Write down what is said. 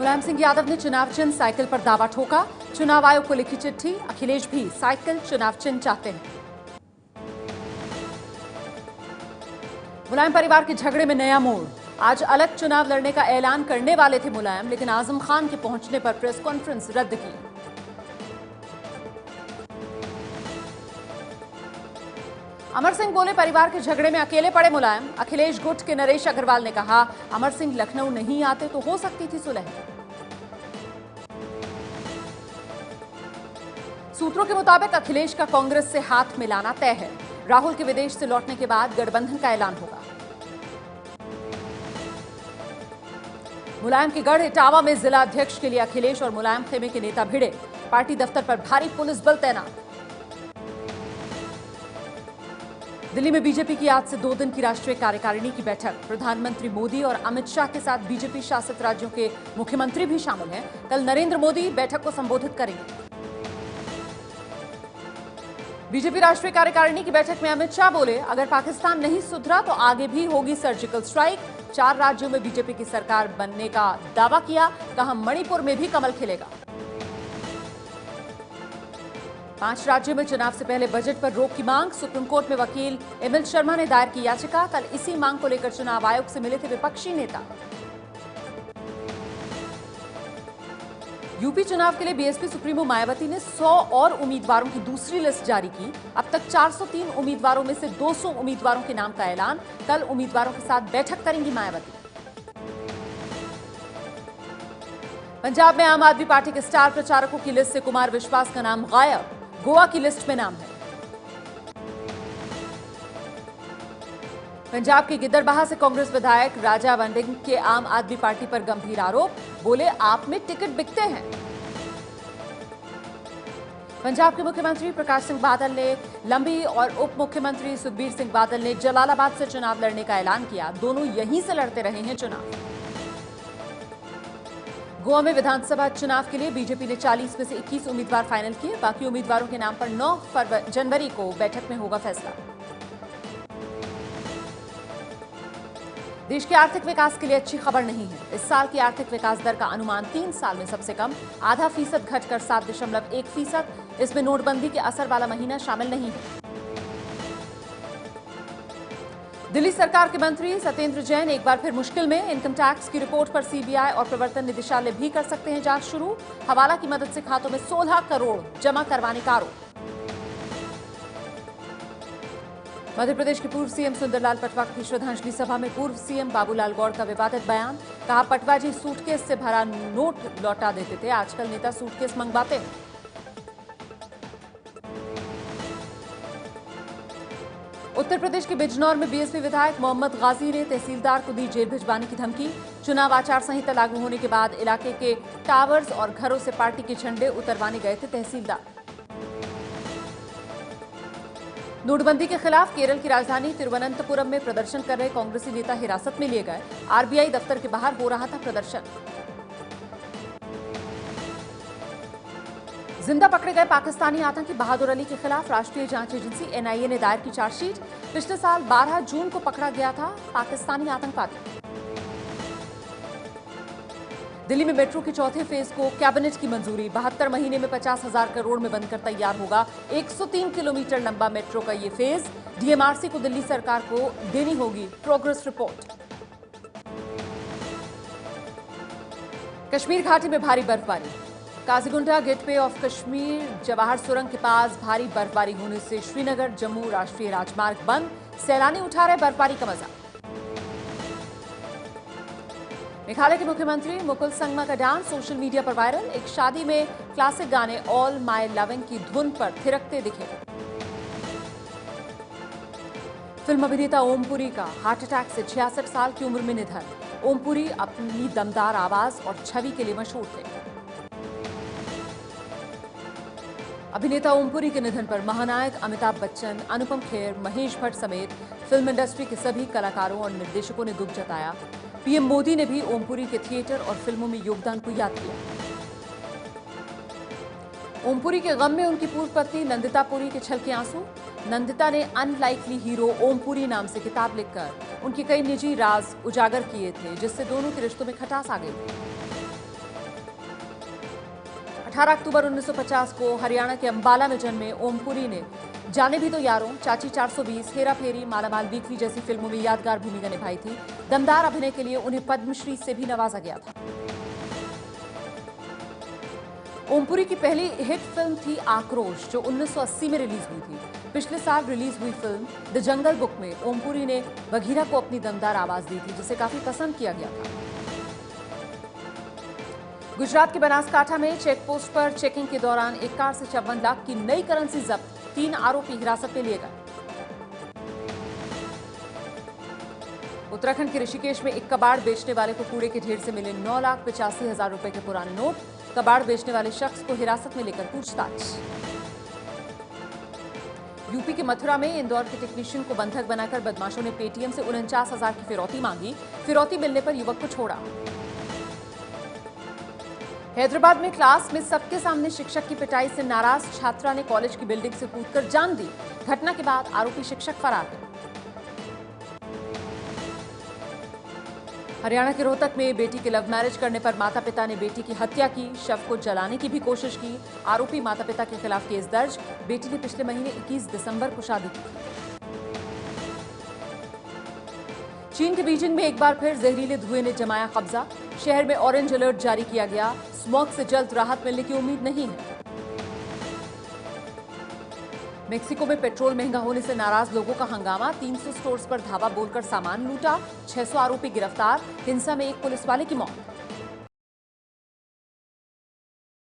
मुलायम सिंह यादव ने चुनाव चिन्ह साइकिल पर दावा ठोका। चुनाव आयोग को लिखी चिट्ठी, अखिलेश भी साइकिल चुनाव चिन्ह चाहते हैं। मुलायम परिवार के झगड़े में नया मोड़। आज अलग चुनाव लड़ने का ऐलान करने वाले थे मुलायम, लेकिन आजम खान के पहुंचने पर प्रेस कॉन्फ्रेंस रद्द की। अमर सिंह बोले, परिवार के झगड़े में अकेले पड़े मुलायम। अखिलेश गुट के नरेश अग्रवाल ने कहा, अमर सिंह लखनऊ नहीं आते तो हो सकती थी सुलह। सूत्रों के मुताबिक अखिलेश का कांग्रेस से हाथ मिलाना तय है। राहुल के विदेश से लौटने के बाद गठबंधन का ऐलान होगा। मुलायम के गढ़ इटावा में जिला अध्यक्ष के लिए अखिलेश और मुलायम खेमे के नेता भिड़े। पार्टी दफ्तर पर भारी पुलिस बल तैनात। दिल्ली में बीजेपी की आज से 2 दिन की राष्ट्रीय कार्यकारिणी की बैठक। प्रधानमंत्री मोदी और अमित शाह के साथ बीजेपी शासित राज्यों के मुख्यमंत्री भी शामिल हैं। कल नरेंद्र मोदी बैठक को संबोधित करेंगे। बीजेपी राष्ट्रीय कार्यकारिणी की बैठक में अमित शाह बोले, अगर पाकिस्तान नहीं सुधरा तो आगे भी होगी सर्जिकल स्ट्राइक। 4 राज्यों में बीजेपी की सरकार बनने का दावा किया, कहा मणिपुर में भी कमल खिलेगा। 5 राज्यों में चुनाव से पहले बजट पर रोक की मांग। सुप्रीम कोर्ट में वकील एमएल शर्मा ने दायर की याचिका। कल इसी मांग को लेकर चुनाव आयोग से मिले थे विपक्षी नेता। यूपी चुनाव के लिए बीएसपी सुप्रीमो मायावती ने 100 और उम्मीदवारों की दूसरी लिस्ट जारी की। अब तक 403 उम्मीदवारों में से 200 उम्मीदवारों के नाम का ऐलान। कल उम्मीदवारों के साथ बैठक करेंगी मायावती। पंजाब में आम आदमी पार्टी के स्टार प्रचारकों की लिस्ट से कुमार विश्वास का नाम गायब। गोवा की लिस्ट में नाम है। पंजाब के गिद्दरबाहा से कांग्रेस विधायक राजा वंडिंग के आम आदमी पार्टी पर गंभीर आरोप। बोले, आप में टिकट बिकते हैं। पंजाब के मुख्यमंत्री प्रकाश सिंह बादल ने लंबी और उप मुख्यमंत्री सुखबीर सिंह बादल ने जलालाबाद से चुनाव लड़ने का ऐलान किया। दोनों यहीं से लड़ते रहे हैं चुनाव। गोवा में विधानसभा चुनाव के लिए बीजेपी ने 40 में से 21 उम्मीदवार फाइनल किए। बाकी उम्मीदवारों के नाम पर 9 जनवरी को बैठक में होगा फैसला। देश के आर्थिक विकास के लिए अच्छी खबर नहीं है। इस साल की आर्थिक विकास दर का अनुमान 3 साल में सबसे कम, आधा फीसद घटकर 7.1%। इसमें नोटबंदी के असर वाला महीना शामिल नहीं है। दिल्ली सरकार के मंत्री सत्येंद्र जैन एक बार फिर मुश्किल में। इनकम टैक्स की रिपोर्ट पर सीबीआई और प्रवर्तन निदेशालय भी कर सकते हैं जांच शुरू। हवाला की मदद से खातों में 16 करोड़ जमा करवाने का आरोप। मध्य प्रदेश के पूर्व सीएम सुंदरलाल पटवा की श्रद्धांजलि सभा में पूर्व सीएम बाबूलाल गौड़ का विवादित बयान। कहा, पटवा जी सूटकेस से भरा नोट लौटा देते थे, आजकल नेता सूटकेस मंगवाते हैं। उत्तर प्रदेश के बिजनौर में बीएसपी विधायक मोहम्मद गाजी ने तहसीलदार को दी जेल भिजवाने की धमकी। चुनाव आचार संहिता लागू होने के बाद इलाके के टावर्स और घरों से पार्टी के झंडे उतरवाने गए थे तहसीलदार। नोटबंदी के खिलाफ केरल की राजधानी तिरुवनंतपुरम में प्रदर्शन कर रहे कांग्रेसी नेता हिरासत में लिए गए। आरबीआई दफ्तर के बाहर हो रहा था प्रदर्शन। जिंदा पकड़े गए पाकिस्तानी आतंकी बहादुर अली के खिलाफ राष्ट्रीय जांच एजेंसी एनआईए ने दायर की चार्जशीट। पिछले साल 12 जून को पकड़ा गया था पाकिस्तानी आतंकवादी। दिल्ली में मेट्रो के चौथे फेज को कैबिनेट की मंजूरी। 72 महीने में 50,000 करोड़ में बनकर तैयार होगा 103 किलोमीटर लंबा मेट्रो का ये फेज। डीएमआरसी को दिल्ली सरकार को देनी होगी प्रोग्रेस रिपोर्ट। कश्मीर घाटी में भारी बर्फबारी। काजीगुंडा गेटवे ऑफ कश्मीर जवाहर सुरंग के पास भारी बर्फबारी होने से श्रीनगर जम्मू राष्ट्रीय राजमार्ग बंद। सैलानी उठा रहे बर्फबारी का मजा। मेघालय के मुख्यमंत्री मुकुल संगमा का डांस सोशल मीडिया पर वायरल। एक शादी में क्लासिक गाने ऑल माय लविंग की धुन पर थिरकते दिखे। फिल्म अभिनेता ओमपुरी का हार्ट अटैक से 66 साल की उम्र में निधन। ओमपुरी अपनी दमदार आवाज और छवि के लिए मशहूर थे। अभिनेता ओमपुरी के निधन पर महानायक अमिताभ बच्चन, अनुपम खेर, महेश भट्ट समेत फिल्म इंडस्ट्री के सभी कलाकारों और निर्देशकों ने दुख जताया। पीएम मोदी ने भी ओमपुरी के थिएटर और फिल्मों में योगदान को याद किया। ओमपुरी के गम में उनकी पूर्व पत्नी नंदिता पुरी के छलके आंसू। नंदिता ने अनलाइकली हीरो ओमपुरी नाम से किताब लिखकर उनके कई निजी राज उजागर किए थे, जिससे दोनों के रिश्तों में खटास आ गई। 18 अक्टूबर 1950 को हरियाणा के अंबाला में जन्मे ओमपुरी ने जाने भी तो यारों, चाची 420, हेरा फेरी, मालामाल वीकली जैसी फिल्मों में यादगार भूमिका निभाई थी। दमदार अभिनय के लिए उन्हें पद्मश्री से भी नवाजा गया था। ओमपुरी की पहली हिट फिल्म थी आक्रोश, जो 1980 में रिलीज हुई थी। पिछले साल रिलीज हुई फिल्म द जंगल बुक में ओमपुरी ने बघीरा को अपनी दमदार आवाज दी थी, जिसे काफी पसंद किया गया था। गुजरात के बनासकांठा में चेक पोस्ट पर चेकिंग के दौरान एक कार से 54 लाख की नई करेंसी जब्त, 3 आरोपी हिरासत में लिए गए। उत्तराखंड के ऋषिकेश में एक कबाड़ बेचने वाले को कूड़े के ढेर से मिले 9,85,000 रुपए के पुराने नोट। कबाड़ बेचने वाले शख्स को हिरासत में लेकर पूछताछ। यूपी के मथुरा में इंदौर के टेक्नीशियन को बंधक बनाकर बदमाशों ने पेटीएम से 49,000 की फिरौती मांगी। फिरौती मिलने पर युवक को छोड़ा। हैदराबाद में क्लास में सबके सामने शिक्षक की पिटाई से नाराज छात्रा ने कॉलेज की बिल्डिंग से कूदकर जान दी। घटना के बाद आरोपी शिक्षक फरार है। हरियाणा के रोहतक में बेटी के लव मैरिज करने पर माता पिता ने बेटी की हत्या की। शव को जलाने की भी कोशिश की। आरोपी माता पिता के खिलाफ केस दर्ज। बेटी ने पिछले महीने 21 दिसंबर को शादी की थी। चीन के बीजिंग में एक बार फिर जहरीले धुएं ने जमाया कब्जा। शहर में ऑरेंज अलर्ट जारी किया गया। स्मॉग से जल्द राहत मिलने की उम्मीद नहीं है। मेक्सिको में पेट्रोल महंगा होने से नाराज लोगों का हंगामा। 300 स्टोर्स पर धावा बोलकर सामान लूटा। 600 आरोपी गिरफ्तार। हिंसा में एक पुलिस वाले की मौत।